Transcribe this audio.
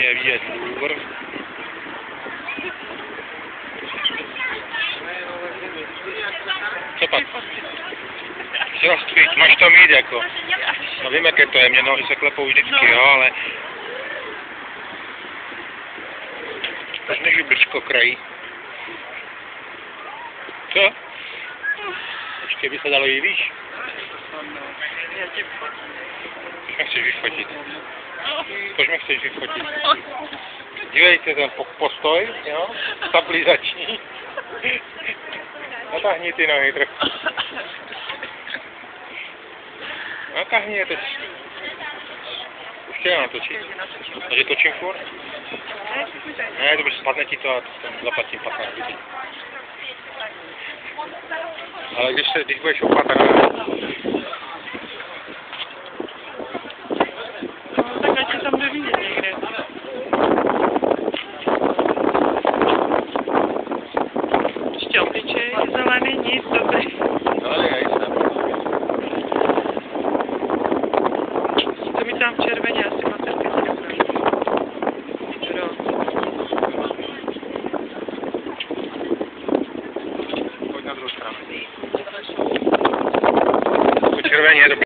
je vidět důr. Co pak? Chci rozcvít, máš to mít jako. No vím, jaké to je, mě nohy se klepou vždycky, jo, ale... Už než brčko krají. Co? Ještě by se dalo i výš. Proč mě chceš vyfotit? Proč mě chceš vyfotit? Dívejte ten postoj, jo? Stabilizační. Natáhni ty nohy trochu. Natáhni je teď. Už tě natočit. Takže točím furt? Ne, to by spadne ti to a zaplatím 15 lidí. Ale když budeš opatrný. No, tak ať se tam nevidět někde. Ještě obličej, zelený, nic, dobrý. No, já jsem. To mi tam červeně asi